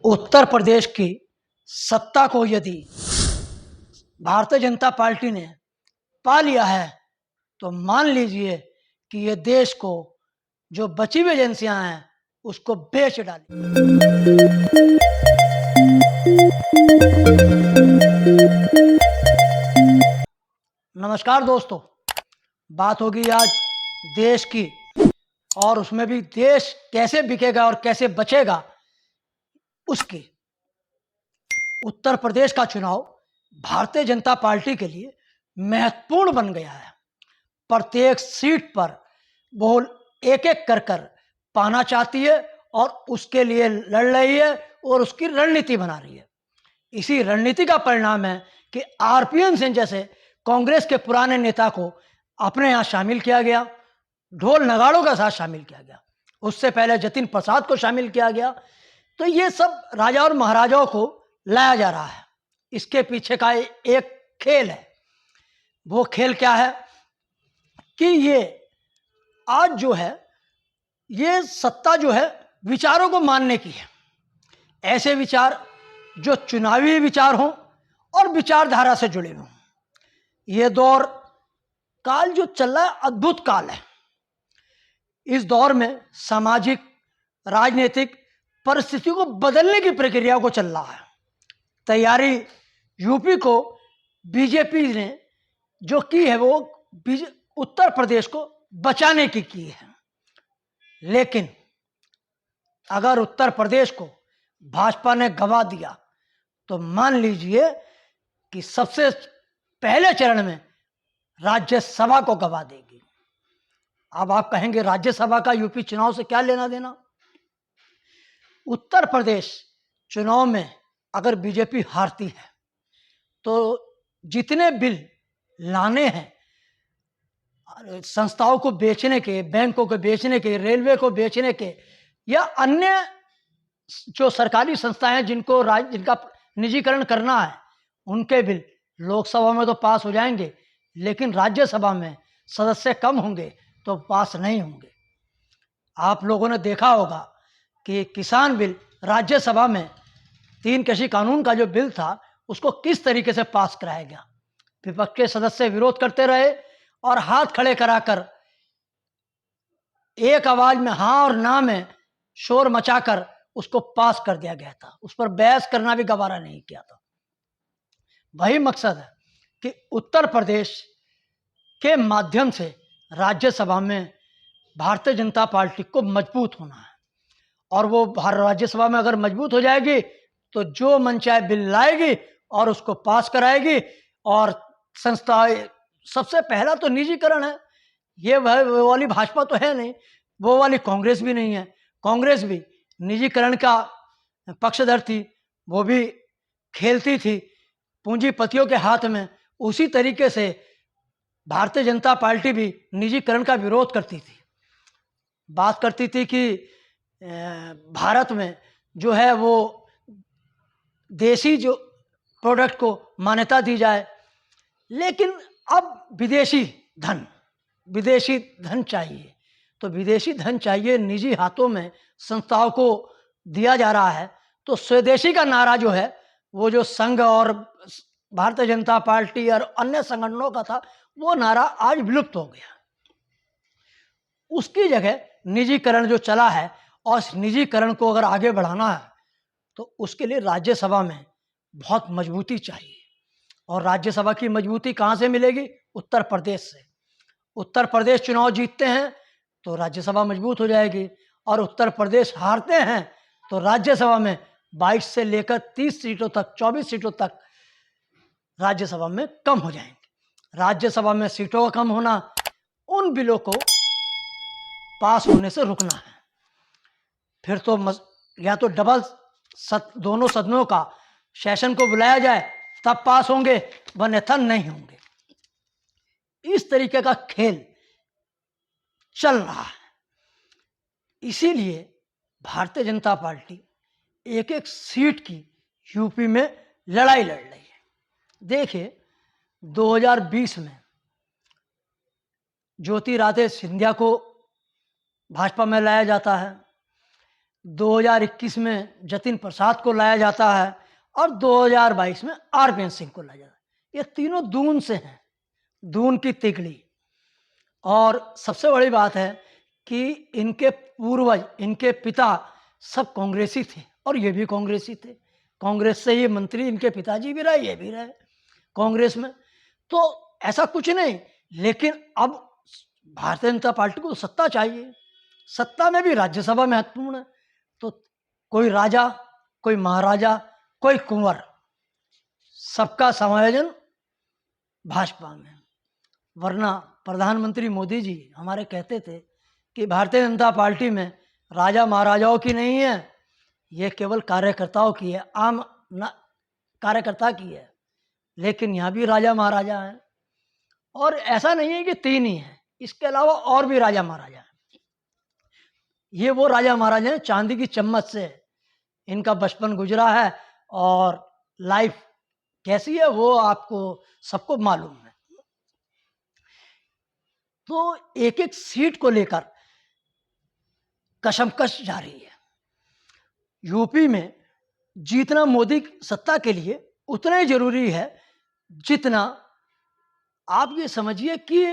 उत्तर प्रदेश की सत्ता को यदि भारतीय जनता पार्टी ने पा लिया है तो मान लीजिए कि ये देश को जो बची हुई एजेंसियां हैं उसको बेच डाली। नमस्कार दोस्तों, बात होगी आज देश की, और उसमें भी देश कैसे बिकेगा और कैसे बचेगा उसकी। उत्तर प्रदेश का चुनाव भारतीय जनता पार्टी के लिए महत्वपूर्ण बन गया है। प्रत्येक सीट पर वो एक एक कर पाना चाहती है और उसके लिए लड़ रही है और उसकी रणनीति बना रही है। इसी रणनीति का परिणाम है कि आरपीएन सिंह जैसे कांग्रेस के पुराने नेता को अपने यहाँ शामिल किया गया, ढोल नगाड़ों के साथ शामिल किया गया। उससे पहले जतिन प्रसाद को शामिल किया गया। तो ये सब राजा और महाराजाओं को लाया जा रहा है। इसके पीछे का एक खेल है। वो खेल क्या है कि ये आज जो है, ये सत्ता जो है विचारों को मानने की है। ऐसे विचार जो चुनावी विचार हों और विचारधारा से जुड़े हों। ये दौर काल जो चल रहा है, अद्भुत काल है। इस दौर में सामाजिक राजनीतिक परिस्थितियों को बदलने की प्रक्रिया को चल रहा है। तैयारी यूपी को बीजेपी ने जो की है वो उत्तर प्रदेश को बचाने की है। लेकिन अगर उत्तर प्रदेश को भाजपा ने गंवा दिया तो मान लीजिए कि सबसे पहले चरण में राज्यसभा को गंवा देगी। अब आप कहेंगे राज्यसभा का यूपी चुनाव से क्या लेना देना। उत्तर प्रदेश चुनाव में अगर बीजेपी हारती है तो जितने बिल लाने हैं, संस्थाओं को बेचने के, बैंकों को बेचने के, रेलवे को बेचने के, या अन्य जो सरकारी संस्थाएं हैं जिनका निजीकरण करना है, उनके बिल लोकसभा में तो पास हो जाएंगे, लेकिन राज्यसभा में सदस्य कम होंगे तो पास नहीं होंगे। आप लोगों ने देखा होगा कि किसान बिल राज्यसभा में 3 कृषि कानून का जो बिल था उसको किस तरीके से पास कराया गया। विपक्ष के सदस्य विरोध करते रहे और हाथ खड़े कराकर एक आवाज में हाँ और ना में शोर मचाकर उसको पास कर दिया गया था। उस पर बहस करना भी गवारा नहीं किया था। वही मकसद है कि उत्तर प्रदेश के माध्यम से राज्यसभा में भारतीय जनता पार्टी को मजबूत होना है। और वो राज्यसभा में अगर मजबूत हो जाएगी तो जो मन चाहे बिल लाएगी और उसको पास कराएगी। और संस्था सबसे पहला तो निजीकरण है। ये वो वाली भाजपा तो है नहीं, वो वाली कांग्रेस भी नहीं है। कांग्रेस भी निजीकरण का पक्षधर थी, वो भी खेलती थी पूंजीपतियों के हाथ में। उसी तरीके से भारतीय जनता पार्टी भी निजीकरण का विरोध करती थी। बात करती थी कि भारत में जो है वो देसी जो प्रोडक्ट को मान्यता दी जाए। लेकिन अब विदेशी धन चाहिए, तो विदेशी धन चाहिए निजी हाथों में संस्थाओं को दिया जा रहा है। तो स्वदेशी का नारा जो है, वो जो संघ और भारतीय जनता पार्टी और अन्य संगठनों का था, वो नारा आज विलुप्त हो गया। उसकी जगह निजीकरण जो चला है, और इस निजीकरण को अगर आगे बढ़ाना है तो उसके लिए राज्यसभा में बहुत मजबूती चाहिए। और राज्यसभा की मजबूती कहाँ से मिलेगी? उत्तर प्रदेश से। उत्तर प्रदेश चुनाव जीतते हैं तो राज्यसभा मजबूत हो जाएगी, और उत्तर प्रदेश हारते हैं तो राज्यसभा में 22 से लेकर 30 सीटों तक, 24 सीटों तक राज्यसभा में कम हो जाएंगे। राज्यसभा में सीटों का कम होना उन बिलों को पास होने से रुकना है। फिर तो या तो दोनों सदनों का सेशन को बुलाया जाए तब पास होंगे, अन्यथा नहीं होंगे। इस तरीके का खेल चल रहा है। इसीलिए भारतीय जनता पार्टी एक एक सीट की यूपी में लड़ाई लड़ रही है। देखिए 2020 में ज्योतिरादित्य सिंधिया को भाजपा में लाया जाता है। 2021 में जतिन प्रसाद को लाया जाता है और 2022 में आरपीएन सिंह को लाया जाता है। ये तीनों दून से हैं, दून की तिकड़ी। और सबसे बड़ी बात है कि इनके पूर्वज, इनके पिता सब कांग्रेसी थे और ये भी कांग्रेसी थे। कांग्रेस से ये मंत्री, इनके पिताजी भी रहे, ये भी रहे कांग्रेस में। तो ऐसा कुछ नहीं, लेकिन अब भारतीय जनता पार्टी को तो सत्ता चाहिए। सत्ता में भी राज्यसभा महत्वपूर्ण है। तो कोई राजा, कोई महाराजा, कोई कुंवर, सबका समायोजन भाजपा में। वरना प्रधानमंत्री मोदी जी हमारे कहते थे कि भारतीय जनता पार्टी में राजा महाराजाओं की नहीं है, ये केवल कार्यकर्ताओं की है, आम कार्यकर्ता की है। लेकिन यहाँ भी राजा महाराजा हैं। और ऐसा नहीं है कि तीन ही हैं, इसके अलावा और भी राजा महाराजा हैं। ये वो राजा महाराजा हैं चांदी की चम्मच से इनका बचपन गुजरा है, और लाइफ कैसी है वो आपको सबको मालूम है। तो एक एक सीट को लेकर कशमकश जारी है। यूपी में जीतना मोदी सत्ता के लिए उतना ही जरूरी है जितना आप ये समझिए कि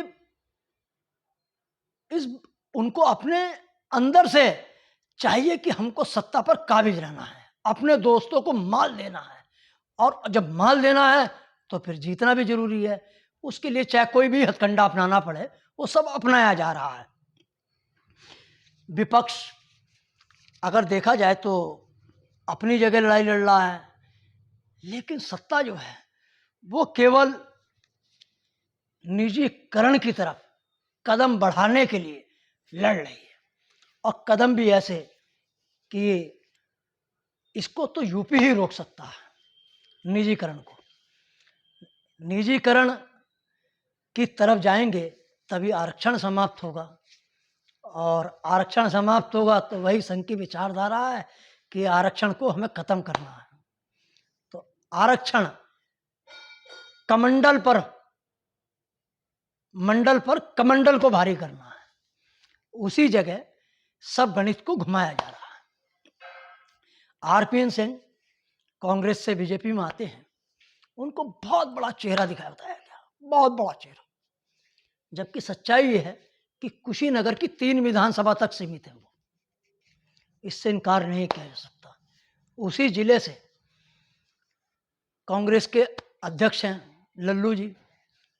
उनको अपने अंदर से चाहिए कि हमको सत्ता पर काबिज रहना है, अपने दोस्तों को माल देना है। और जब माल देना है तो फिर जीतना भी जरूरी है। उसके लिए चाहे कोई भी हथकंडा अपनाना पड़े, वो सब अपनाया जा रहा है। विपक्ष अगर देखा जाए तो अपनी जगह लड़ाई लड़ रहा है, लेकिन सत्ता जो है वो केवल निजीकरण की तरफ कदम बढ़ाने के लिए लड़ रही है। और कदम भी ऐसे कि इसको तो यूपी ही रोक सकता है, निजीकरण को। निजीकरण की तरफ जाएंगे तभी आरक्षण समाप्त होगा, और आरक्षण समाप्त होगा तो वही संघ की विचारधारा है कि आरक्षण को हमें खत्म करना है। तो आरक्षण कमंडल पर, मंडल पर कमंडल को भारी करना है। उसी जगह सब गणित को घुमाया जा रहा है। आरपीएन सिंह कांग्रेस से बीजेपी में आते हैं, उनको बहुत बड़ा चेहरा दिखाया बताया गया, बहुत बड़ा चेहरा। जबकि सच्चाई ये है कि कुशीनगर की 3 विधानसभा तक सीमित है वो, इससे इनकार नहीं किया जा सकता। उसी जिले से कांग्रेस के अध्यक्ष हैं लल्लू जी,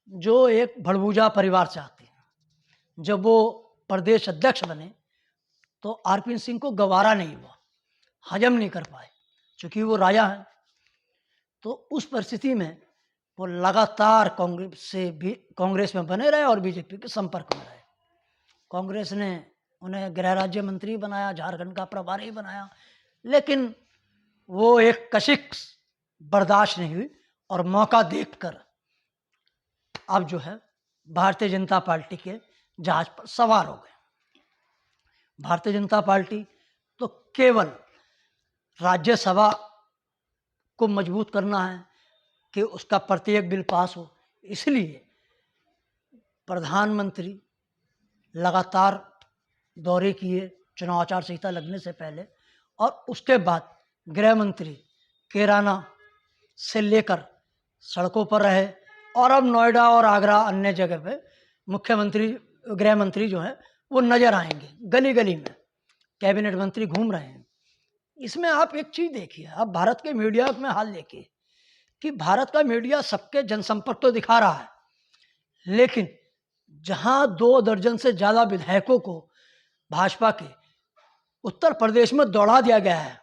जो एक भड़बूजा परिवार से आते हैं। जब वो प्रदेश अध्यक्ष बने तो आरपीएन सिंह को गवारा नहीं हुआ, हजम नहीं कर पाए, क्योंकि वो राजा हैं। तो उस परिस्थिति में वो लगातार कांग्रेस में बने रहे और बीजेपी के संपर्क में रहे। कांग्रेस ने उन्हें गृह राज्य मंत्री बनाया, झारखंड का प्रभारी बनाया, लेकिन वो एक कशिश बर्दाश्त नहीं हुई और मौका देखकर अब जो है भारतीय जनता पार्टी के जहाज पर सवार हो गए। भारतीय जनता पार्टी तो केवल राज्यसभा को मजबूत करना है कि उसका प्रत्येक बिल पास हो, इसलिए प्रधानमंत्री लगातार दौरे किए चुनाव आचार संहिता लगने से पहले, और उसके बाद गृह मंत्री कैराना से लेकर सड़कों पर रहे, और अब नोएडा और आगरा अन्य जगह पे मुख्यमंत्री, गृह मंत्री जो है वो नजर आएंगे, गली गली में कैबिनेट मंत्री घूम रहे हैं। इसमें आप एक चीज देखिए, आप भारत के मीडिया में हाल देखिए कि भारत का मीडिया सबके जनसंपर्क तो दिखा रहा है, लेकिन जहां 2 दर्जन से ज्यादा विधायकों को भाजपा के उत्तर प्रदेश में दौड़ा दिया गया है,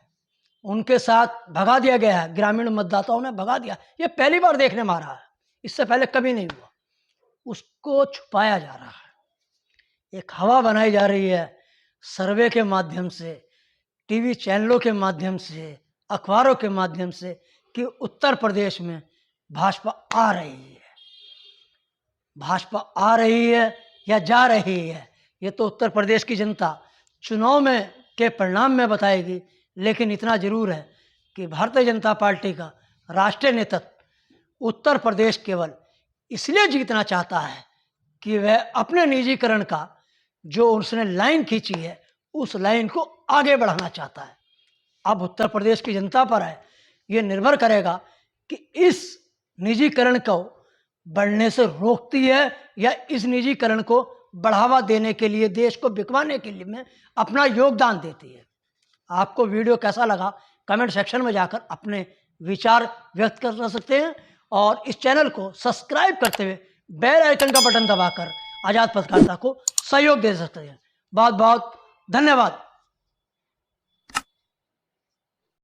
उनके साथ भगा दिया गया है, ग्रामीण मतदाताओं ने भगा दिया, ये पहली बार देखने में आ रहा है, इससे पहले कभी नहीं हुआ। उसको छुपाया जा रहा है, एक हवा बनाई जा रही है सर्वे के माध्यम से, टीवी चैनलों के माध्यम से, अखबारों के माध्यम से कि उत्तर प्रदेश में भाजपा आ रही है। भाजपा आ रही है या जा रही है, ये तो उत्तर प्रदेश की जनता चुनाव में के परिणाम में बताएगी। लेकिन इतना जरूर है कि भारतीय जनता पार्टी का राष्ट्रीय नेतृत्व उत्तर प्रदेश केवल इसलिए जीतना चाहता है कि वह अपने निजीकरण का जो उसने लाइन खींची है उस लाइन को आगे बढ़ाना चाहता है। अब उत्तर प्रदेश की जनता पर है, ये निर्भर करेगा कि इस निजीकरण को बढ़ने से रोकती है या इस निजीकरण को बढ़ावा देने के लिए, देश को बिकवाने के लिए में अपना योगदान देती है। आपको वीडियो कैसा लगा कमेंट सेक्शन में जाकर अपने विचार व्यक्त कर सकते हैं और इस चैनल को सब्सक्राइब करते हुए बेल आइकन का बटन दबाकर आज़ाद पत्रकारिता को सहयोग दे सकते हैं। बहुत बहुत धन्यवाद।